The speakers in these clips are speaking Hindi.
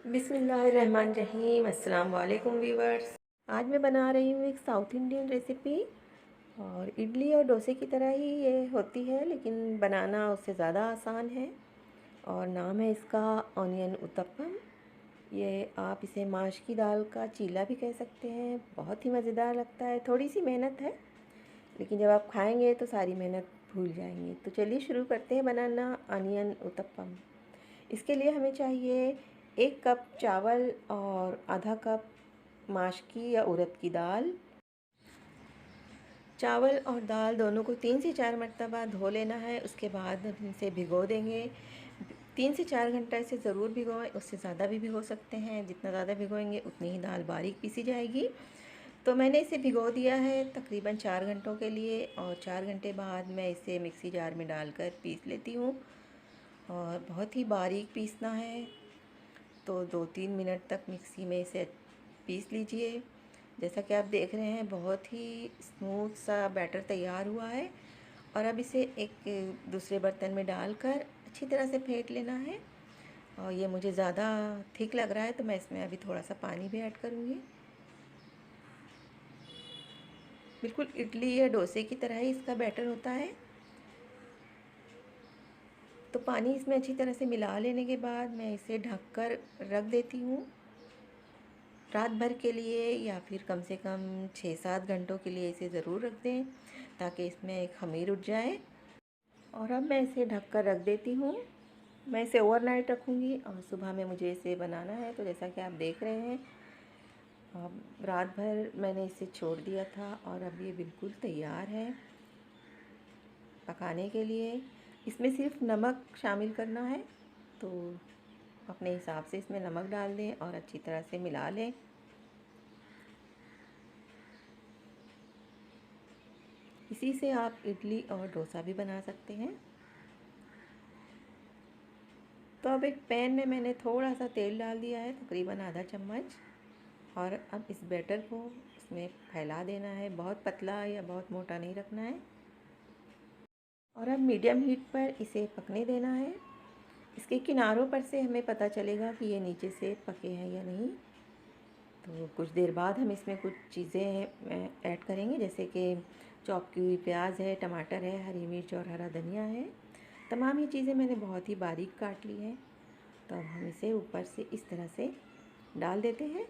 बिस्मिल्लाहिर्रहमानिर्रहीम। अस्सलाम वालेकुम व्यूवर्स। आज मैं बना रही हूँ एक साउथ इंडियन रेसिपी। और इडली और डोसे की तरह ही ये होती है, लेकिन बनाना उससे ज़्यादा आसान है। और नाम है इसका ऑनियन उत्तपम। ये आप इसे माश की दाल का चीला भी कह सकते हैं। बहुत ही मज़ेदार लगता है। थोड़ी सी मेहनत है, लेकिन जब आप खाएंगे तो सारी मेहनत भूल जाएंगे। तो चलिए शुरू करते हैं बनाना ऑनियन उत्तपम। इसके लिए हमें चाहिए 1 कप चावल और आधा कप माश की या उड़द की दाल। चावल और दाल दोनों को 3 से 4 मरतबा धो लेना है। उसके बाद हम इसे भिगो देंगे। 3 से 4 घंटा इसे ज़रूर भिगोएं। उससे ज़्यादा भी भिगो सकते हैं। जितना ज़्यादा भिगोएंगे उतनी ही दाल बारीक पीसी जाएगी। तो मैंने इसे भिगो दिया है तकरीबन 4 घंटों के लिए। और 4 घंटे बाद मैं इसे मिक्सी जार में डालकर पीस लेती हूँ। और बहुत ही बारीक पीसना है, तो 2-3 मिनट तक मिक्सी में इसे पीस लीजिए। जैसा कि आप देख रहे हैं, बहुत ही स्मूथ सा बैटर तैयार हुआ है। और अब इसे एक दूसरे बर्तन में डालकर अच्छी तरह से फेंट लेना है। और ये मुझे ज़्यादा थिक लग रहा है, तो मैं इसमें अभी थोड़ा सा पानी भी ऐड करूँगी। बिल्कुल इडली या डोसे की तरह ही इसका बैटर होता है। तो पानी इसमें अच्छी तरह से मिला लेने के बाद मैं इसे ढककर रख देती हूँ रात भर के लिए, या फिर कम से कम 6-7 घंटों के लिए इसे ज़रूर रख दें, ताकि इसमें खमीर उठ जाए। और अब मैं इसे ढककर रख देती हूँ। मैं इसे ओवरनाइट रखूँगी और सुबह में मुझे इसे बनाना है। तो जैसा कि आप देख रहे हैं, अब रात भर मैंने इसे छोड़ दिया था और अब ये बिल्कुल तैयार है पकाने के लिए। इसमें सिर्फ नमक शामिल करना है, तो अपने हिसाब से इसमें नमक डाल दें और अच्छी तरह से मिला लें। इसी से आप इडली और डोसा भी बना सकते हैं। तो अब एक पैन में मैंने थोड़ा सा तेल डाल दिया है, तकरीबन आधा चम्मच। और अब इस बैटर को इसमें फैला देना है। बहुत पतला या बहुत मोटा नहीं रखना है। और अब मीडियम हीट पर इसे पकने देना है। इसके किनारों पर से हमें पता चलेगा कि ये नीचे से पके हैं या नहीं। तो कुछ देर बाद हम इसमें कुछ चीज़ें ऐड करेंगे, जैसे कि चॉप की हुई प्याज है, टमाटर है, हरी मिर्च और हरा धनिया है। तमाम ये चीज़ें मैंने बहुत ही बारीक काट ली हैं। तो अब हम इसे ऊपर से इस तरह से डाल देते हैं।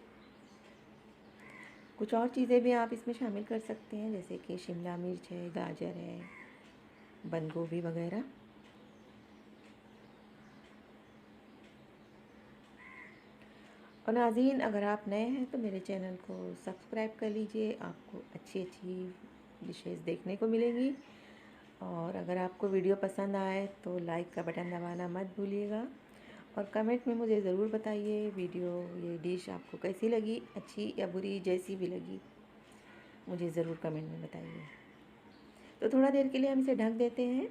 कुछ और चीज़ें भी आप इसमें शामिल कर सकते हैं, जैसे कि शिमला मिर्च है, गाजर है, बंद गोभी वगैरह। और नाज़रीन, अगर आप नए हैं तो मेरे चैनल को सब्सक्राइब कर लीजिए। आपको अच्छी अच्छी डिशेस देखने को मिलेंगी। और अगर आपको वीडियो पसंद आए तो लाइक का बटन दबाना मत भूलिएगा। और कमेंट में मुझे ज़रूर बताइए वीडियो, ये डिश आपको कैसी लगी, अच्छी या बुरी, जैसी भी लगी मुझे ज़रूर कमेंट में बताइए। तो थोड़ा देर के लिए हम इसे ढक देते हैं।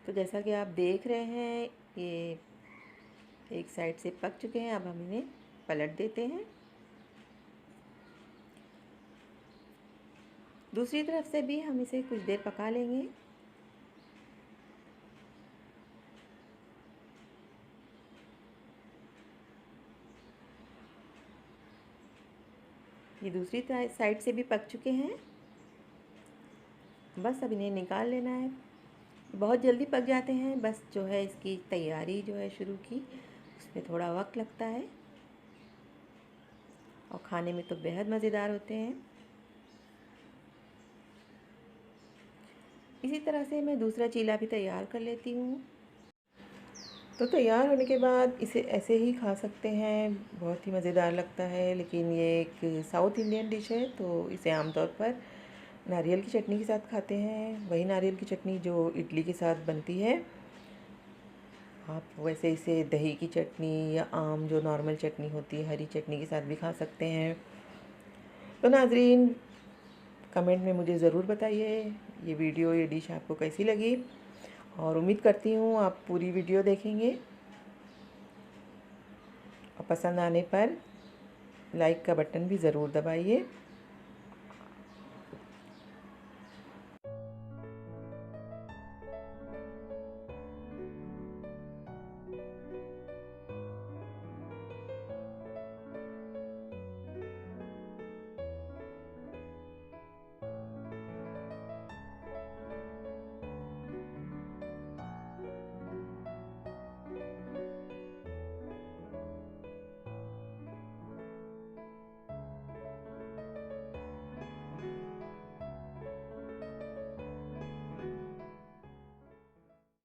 तो जैसा कि आप देख रहे हैं, ये एक साइड से पक चुके हैं। अब हम इन्हें पलट देते हैं। दूसरी तरफ से भी हम इसे कुछ देर पका लेंगे। ये दूसरी साइड से भी पक चुके हैं। बस अब इन्हें निकाल लेना है। बहुत जल्दी पक जाते हैं, बस जो है इसकी तैयारी जो है शुरू की, उसमें थोड़ा वक्त लगता है। और खाने में तो बेहद मज़ेदार होते हैं। इसी तरह से मैं दूसरा चीला भी तैयार कर लेती हूँ। तो तैयार होने के बाद इसे ऐसे ही खा सकते हैं, बहुत ही मज़ेदार लगता है। लेकिन ये एक साउथ इंडियन डिश है, तो इसे आमतौर पर नारियल की चटनी के साथ खाते हैं। वही नारियल की चटनी जो इडली के साथ बनती है। आप वैसे इसे दही की चटनी या आम जो नॉर्मल चटनी होती है, हरी चटनी के साथ भी खा सकते हैं। तो नाज़रीन, कमेंट में मुझे ज़रूर बताइए ये वीडियो, ये डिश आपको कैसी लगी। और उम्मीद करती हूँ आप पूरी वीडियो देखेंगे। और पसंद आने पर लाइक का बटन भी ज़रूर दबाइए।